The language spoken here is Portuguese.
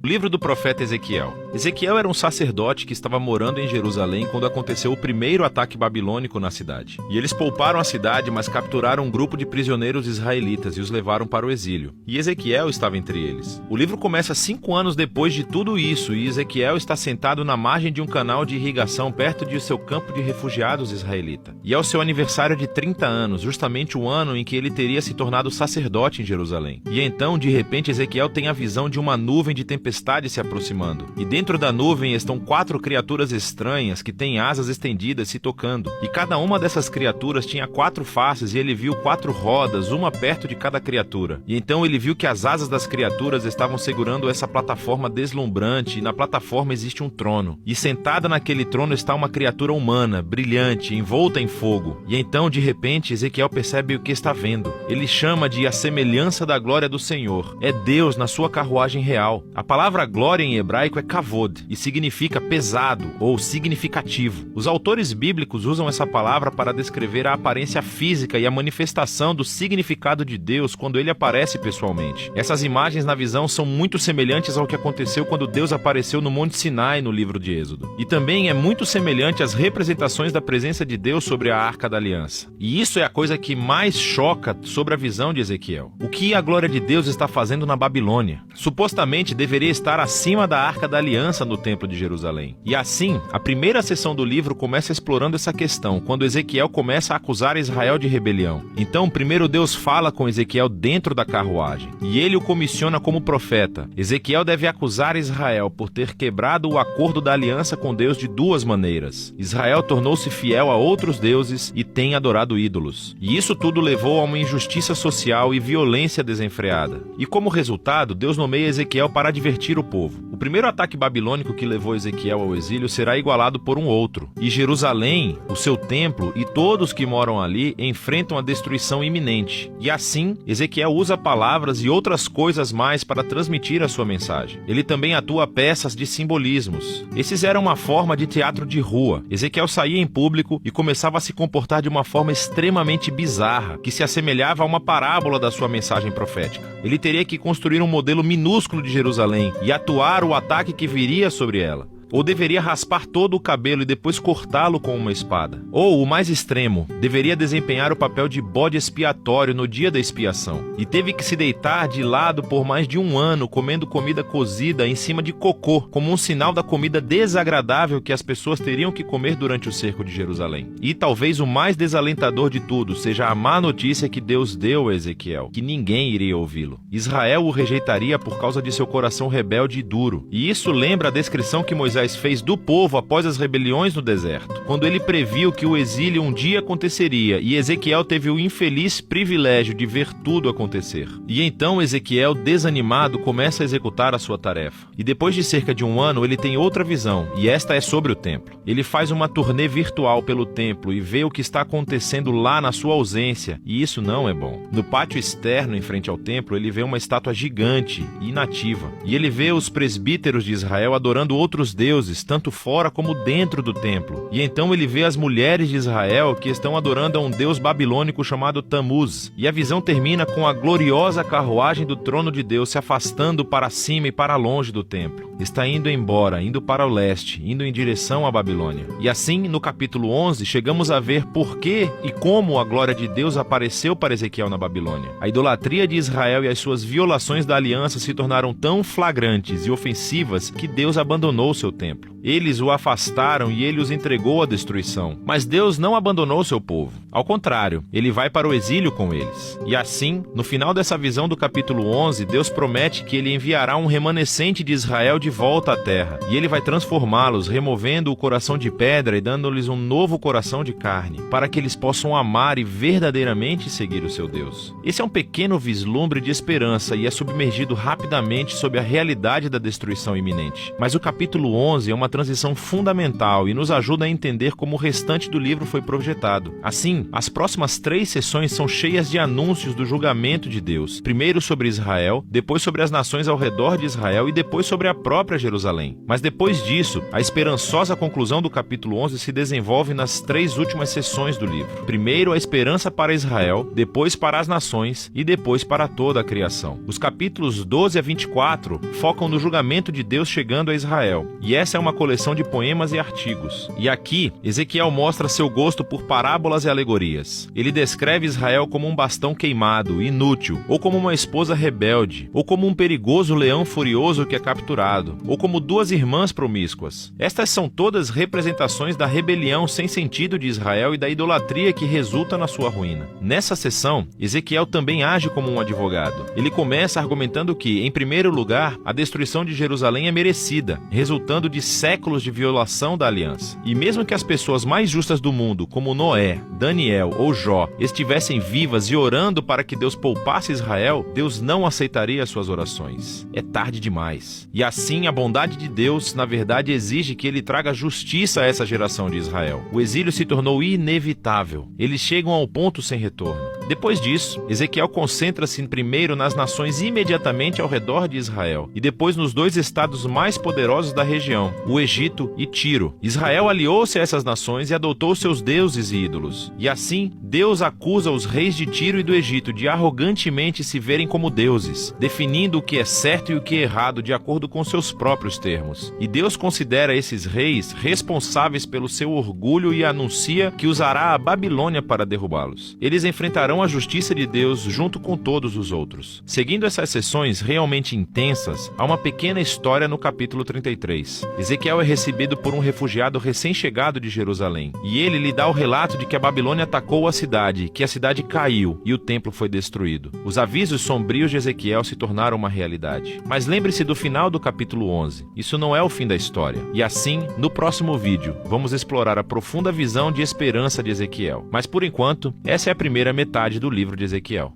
O livro do profeta Ezequiel. Ezequiel era um sacerdote que estava morando em Jerusalém quando aconteceu o primeiro ataque babilônico na cidade. E eles pouparam a cidade, mas capturaram um grupo de prisioneiros israelitas e os levaram para o exílio. E Ezequiel estava entre eles. O livro começa 5 anos depois de tudo isso, e Ezequiel está sentado na margem de um canal de irrigação perto de seu campo de refugiados israelita. E é o seu aniversário de 30 anos, justamente o ano em que ele teria se tornado sacerdote em Jerusalém. E então, de repente, Ezequiel tem a visão de uma nuvem de tempestade se aproximando. E dentro da nuvem estão 4 criaturas estranhas que têm asas estendidas se tocando. E cada uma dessas criaturas tinha 4 faces e ele viu 4 rodas, uma perto de cada criatura. E então ele viu que as asas das criaturas estavam segurando essa plataforma deslumbrante e na plataforma existe um trono. E sentada naquele trono está uma criatura humana, brilhante, envolta em fogo. E então, de repente, Ezequiel percebe o que está vendo. Ele chama de a semelhança da glória do Senhor. É Deus na sua carruagem real. A palavra glória em hebraico é kavod e significa pesado ou significativo. Os autores bíblicos usam essa palavra para descrever a aparência física e a manifestação do significado de Deus quando ele aparece pessoalmente. Essas imagens na visão são muito semelhantes ao que aconteceu quando Deus apareceu no Monte Sinai no livro de Êxodo. E também é muito semelhante às representações da presença de Deus sobre a Arca da Aliança. E isso é a coisa que mais choca sobre a visão de Ezequiel. O que a glória de Deus está fazendo na Babilônia? Supostamente deveria estar acima da Arca da Aliança no Templo de Jerusalém. E assim, a primeira seção do livro começa explorando essa questão, quando Ezequiel começa a acusar Israel de rebelião. Então, primeiro Deus fala com Ezequiel dentro da carruagem, e ele o comissiona como profeta. Ezequiel deve acusar Israel por ter quebrado o acordo da aliança com Deus de 2 maneiras. Israel tornou-se fiel a outros deuses e tem adorado ídolos. E isso tudo levou a uma injustiça social e violência desenfreada. E como resultado, Deus nomeia Ezequiel para advertir o povo. O primeiro ataque babilônico que levou Ezequiel ao exílio será igualado por um outro. E Jerusalém, o seu templo e todos que moram ali enfrentam a destruição iminente. E assim, Ezequiel usa palavras e outras coisas mais para transmitir a sua mensagem. Ele também atua peças de simbolismos. Esses eram uma forma de teatro de rua. Ezequiel saía em público e começava a se comportar de uma forma extremamente bizarra, que se assemelhava a uma parábola da sua mensagem profética. Ele teria que construir um modelo minúsculo de Jerusalém e atuar o ataque que viria sobre ela. Ou deveria raspar todo o cabelo e depois cortá-lo com uma espada. Ou, o mais extremo, deveria desempenhar o papel de bode expiatório no dia da expiação. E teve que se deitar de lado por mais de 1 ano comendo comida cozida em cima de cocô, como um sinal da comida desagradável que as pessoas teriam que comer durante o cerco de Jerusalém. E talvez o mais desalentador de tudo seja a má notícia que Deus deu a Ezequiel, que ninguém iria ouvi-lo. Israel o rejeitaria por causa de seu coração rebelde e duro. E isso lembra a descrição que Moisés fez do povo após as rebeliões no deserto, quando ele previu que o exílio um dia aconteceria, e Ezequiel teve o infeliz privilégio de ver tudo acontecer. E então Ezequiel, desanimado, começa a executar a sua tarefa. E depois de cerca de 1 ano, ele tem outra visão, e esta é sobre o templo. Ele faz uma turnê virtual pelo templo e vê o que está acontecendo lá na sua ausência, e isso não é bom. No pátio externo, em frente ao templo, ele vê uma estátua gigante e inativa, e ele vê os presbíteros de Israel adorando outros deuses, tanto fora como dentro do templo. E então ele vê as mulheres de Israel que estão adorando a um deus babilônico chamado Tamuz. E a visão termina com a gloriosa carruagem do trono de Deus se afastando para cima e para longe do templo. Está indo embora, indo para o leste, indo em direção à Babilônia. E assim, no capítulo 11, chegamos a ver por que e como a glória de Deus apareceu para Ezequiel na Babilônia. A idolatria de Israel e as suas violações da aliança se tornaram tão flagrantes e ofensivas que Deus abandonou seu templo. Eles o afastaram e ele os entregou à destruição. Mas Deus não abandonou seu povo. Ao contrário, ele vai para o exílio com eles. E assim, no final dessa visão do capítulo 11, Deus promete que ele enviará um remanescente de Israel de volta à terra. E ele vai transformá-los, removendo o coração de pedra e dando-lhes um novo coração de carne, para que eles possam amar e verdadeiramente seguir o seu Deus. Esse é um pequeno vislumbre de esperança e é submergido rapidamente sob a realidade da destruição iminente. Mas o capítulo 11 é uma uma transição fundamental e nos ajuda a entender como o restante do livro foi projetado. Assim, as próximas 3 sessões são cheias de anúncios do julgamento de Deus, primeiro sobre Israel, depois sobre as nações ao redor de Israel e depois sobre a própria Jerusalém. Mas depois disso, a esperançosa conclusão do capítulo 11 se desenvolve nas 3 últimas sessões do livro. Primeiro, a esperança para Israel, depois para as nações e depois para toda a criação. Os capítulos 12 a 24 focam no julgamento de Deus chegando a Israel, e essa é uma coleção de poemas e artigos. E aqui, Ezequiel mostra seu gosto por parábolas e alegorias. Ele descreve Israel como um bastão queimado, inútil, ou como uma esposa rebelde, ou como um perigoso leão furioso que é capturado, ou como 2 irmãs promíscuas. Estas são todas representações da rebelião sem sentido de Israel e da idolatria que resulta na sua ruína. Nessa sessão, Ezequiel também age como um advogado. Ele começa argumentando que, em primeiro lugar, a destruição de Jerusalém é merecida, resultando de séculos de violação da aliança. E mesmo que as pessoas mais justas do mundo, como Noé, Daniel ou Jó, estivessem vivas e orando para que Deus poupasse Israel, Deus não aceitaria suas orações. É tarde demais. E assim, a bondade de Deus, na verdade, exige que ele traga justiça a essa geração de Israel. O exílio se tornou inevitável. Eles chegam ao ponto sem retorno. Depois disso, Ezequiel concentra-se primeiro nas nações imediatamente ao redor de Israel e depois nos 2 estados mais poderosos da região, o Egito e Tiro. Israel aliou-se a essas nações e adotou seus deuses e ídolos. E assim, Deus acusa os reis de Tiro e do Egito de arrogantemente se verem como deuses, definindo o que é certo e o que é errado de acordo com seus próprios termos. E Deus considera esses reis responsáveis pelo seu orgulho e anuncia que usará a Babilônia para derrubá-los. Eles enfrentarão a justiça de Deus junto com todos os outros. Seguindo essas sessões realmente intensas, há uma pequena história no capítulo 33. Ezequiel é recebido por um refugiado recém-chegado de Jerusalém, e ele lhe dá o relato de que a Babilônia atacou a cidade, que a cidade caiu e o templo foi destruído. Os avisos sombrios de Ezequiel se tornaram uma realidade. Mas lembre-se do final do capítulo 11. Isso não é o fim da história. E assim, no próximo vídeo, vamos explorar a profunda visão de esperança de Ezequiel. Mas por enquanto, essa é a primeira metade do livro de Ezequiel.